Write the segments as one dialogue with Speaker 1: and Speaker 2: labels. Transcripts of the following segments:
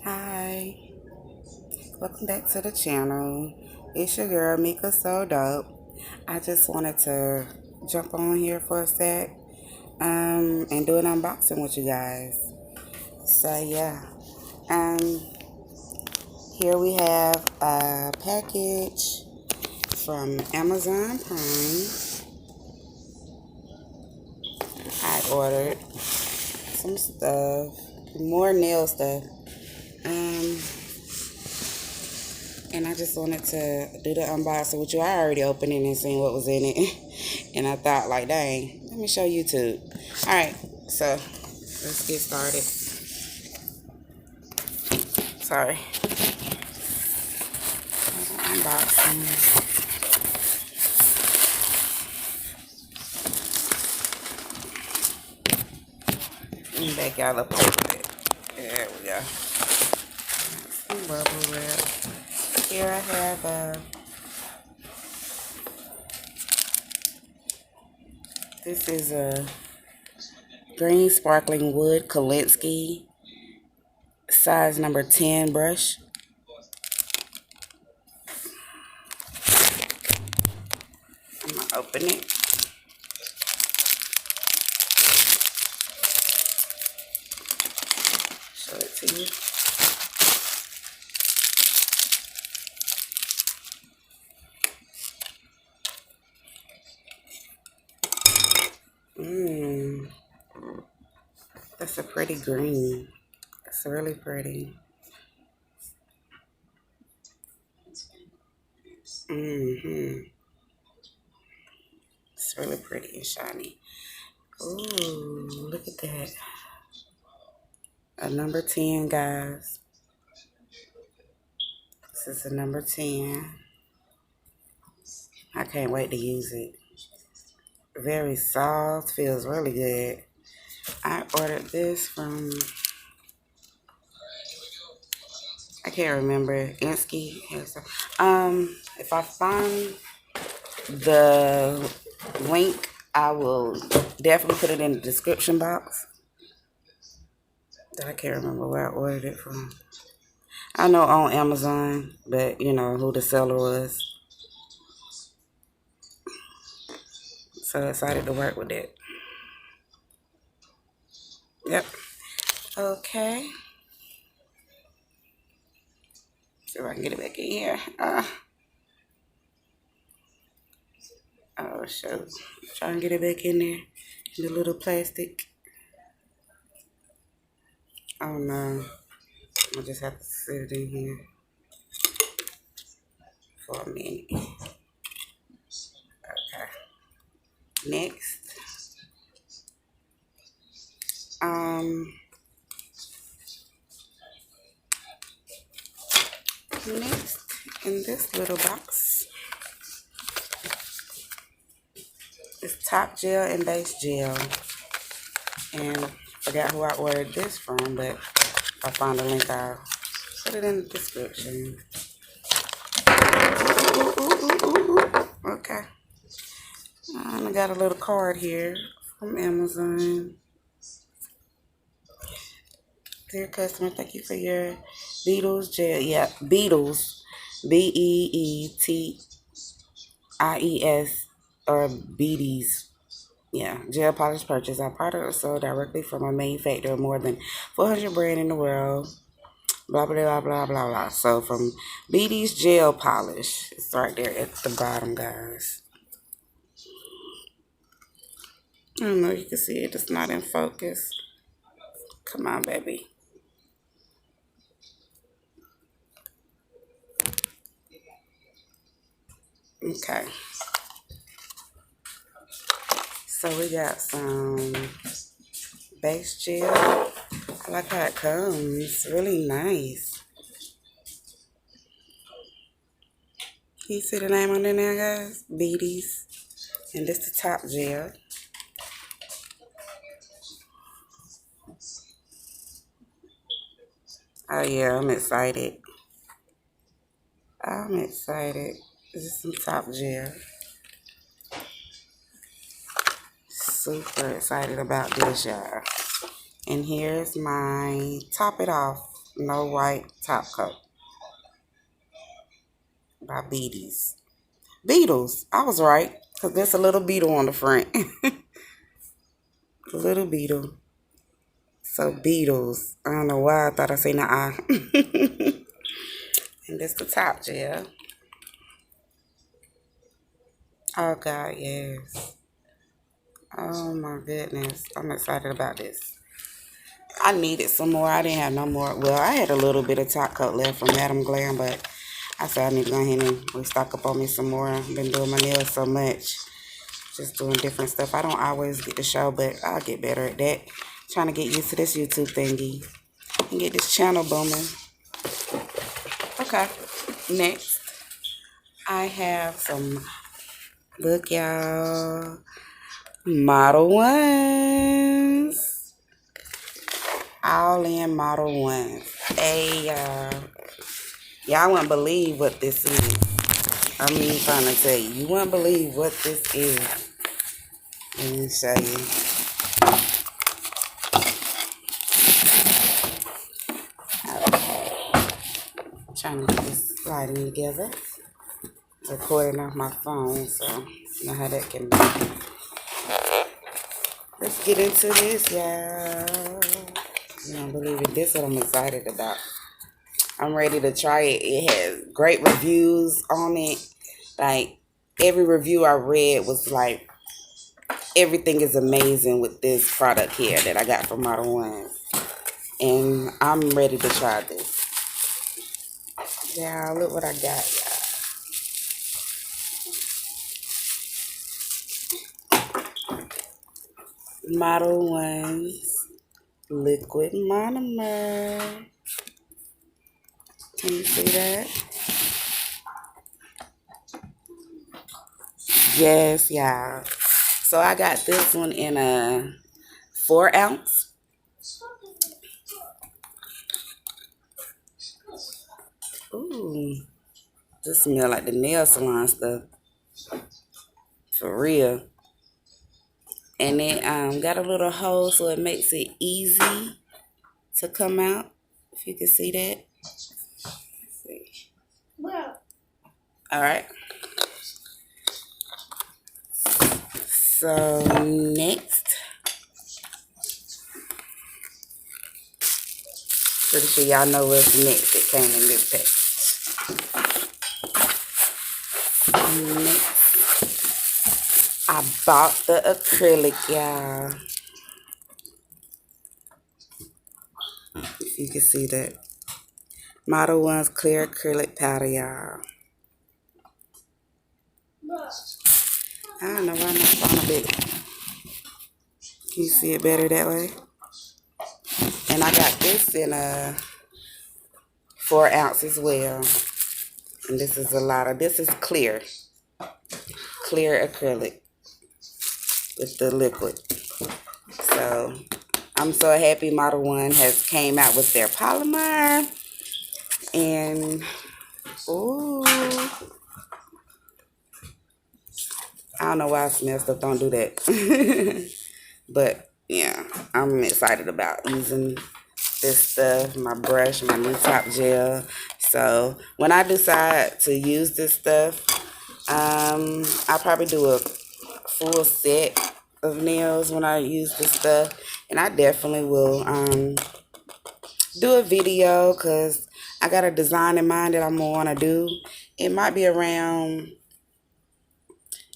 Speaker 1: Hi, welcome back to the channel. It's your girl Mika So Dope. I just wanted to jump on here for a sec and do an unboxing with you guys. So yeah, um, here we have a package from Amazon Prime. I ordered some stuff, more nail stuff. Um, And I just wanted to do the unboxing with you. I already opened it and seen what was in it. And I thought, like, dang, let me show YouTube. Alright, so let's get started. Sorry. Unboxing. Let me back y'all up a little bit. There we go. Some bubble wrap. Here I have this is a green sparkling wood Kolinsky size number 10 brush. I'm gonna open it. Show it to you. Mmm, that's a pretty green. It's really pretty. It's really pretty and shiny. Ooh, look at that. A number 10, guys. This is a number 10. I can't wait to use it. Very soft, feels really good. I ordered this from, I can't remember, Insky. If I find the link, I will definitely put it in the description box. I can't remember where I ordered it from. I know on Amazon, but you know who the seller was. So excited to work with it. Yep. Okay. See if I can get it back in here. Oh, shoot. Try and get it back in there. In the little plastic. Oh, no. I'll just have to sit it in here for a minute. Okay. Next. Next in this little box is top gel and base gel. And I forgot who I ordered this from, but if I find a link, I'll put it in the description. Okay. I got a little card here from Amazon. Dear customer, thank you for your Beetles gel. Yeah, Beetles. Beeties or Beaties. Yeah, gel polish purchase. Our product is sold directly from a manufacturer of more than 400 brands in the world. Blah, blah, blah, blah, blah, blah. So from Beaties Gel Polish. It's right there at the bottom, guys. I don't know if you can see it. It's not in focus. Come on, baby. Okay. So we got some base gel. I like how it comes. It's really nice. Can you see the name on there, guys? Beaties. And this the top gel. Oh yeah, I'm excited. I'm excited. This is some top gel. Super excited about this, y'all. And here's my top it off. Snow White top coat by Beatties. Beetles. I was right. Because there's a little beetle on the front. A little beetle. So Beetles. I don't know why I thought I seen the eye. And this the top gel. Oh God, yes. Oh my goodness. I'm excited about this. I needed some more. I didn't have no more. Well, I had a little bit of top coat left from Madam Glam, but I said I need to go ahead and restock up on me some more. I've been doing my nails so much. Just doing different stuff. I don't always get to show, but I'll get better at that. Trying to get used to this YouTube thingy and get this channel booming. Okay. Next, I have some, look y'all, Model Ones. All in Model Ones. Hey, y'all wouldn't believe what this is. I'm even trying to tell you. You wouldn't believe what this is. Let me show you. Trying to get this sliding together. Recording off my phone, so you know how that can be. Let's get into this, y'all. You don't believe it. This is what I'm excited about. I'm ready to try it. It has great reviews on it. Like, every review I read was like, everything is amazing with this product here that I got from Model Ones. And I'm ready to try this. Yeah, look what I got, y'all. Model Ones liquid monomer. Can you see that? Yes, y'all. So I got this one in a 4 ounce. Ooh, this smell like the nail salon stuff. For real. And it got a little hole so it makes it easy to come out. If you can see that. Let's see. All right. So next, pretty sure y'all know what's next. It came in this package. Next, I bought the acrylic, y'all. If you can see that. Model One's clear acrylic powder, y'all. I don't know why my phone a bit. Can you see it better that way? And I got this in a 4 ounce as well. And this is a lot of, this is clear acrylic with the liquid. So I'm so happy Model One has came out with their polymer. And ooh, I don't know why I smell stuff. Don't do that. But yeah, I'm excited about using this stuff, my brush, my new top gel. So when I decide to use this stuff, I'll probably do a full set of nails when I use this stuff. And I definitely will do a video because I got a design in mind that I'm going to want to do. It might be around,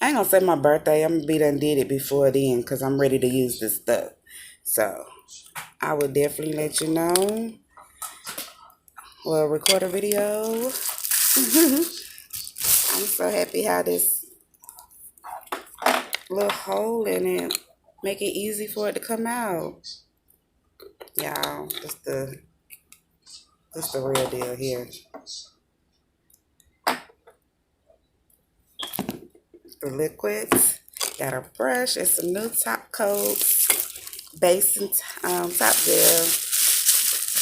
Speaker 1: I ain't going to say my birthday. I'm going to be done did it before then because I'm ready to use this stuff. So I will definitely let you know. Well, record a video. I'm so happy how this little hole in it make it easy for it to come out. Y'all, this the real deal here. The liquids, got a brush and some new top coats, base and top gel.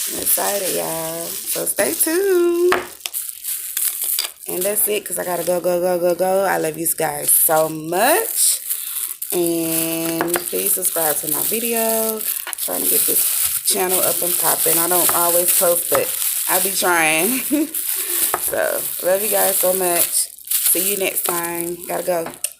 Speaker 1: I'm excited, y'all. So stay tuned. And that's it, because I gotta go. I love you guys so much. And please subscribe to my video. I'm trying to get this channel up and popping. I don't always post, but I be trying. So, love you guys so much. See you next time. Gotta go.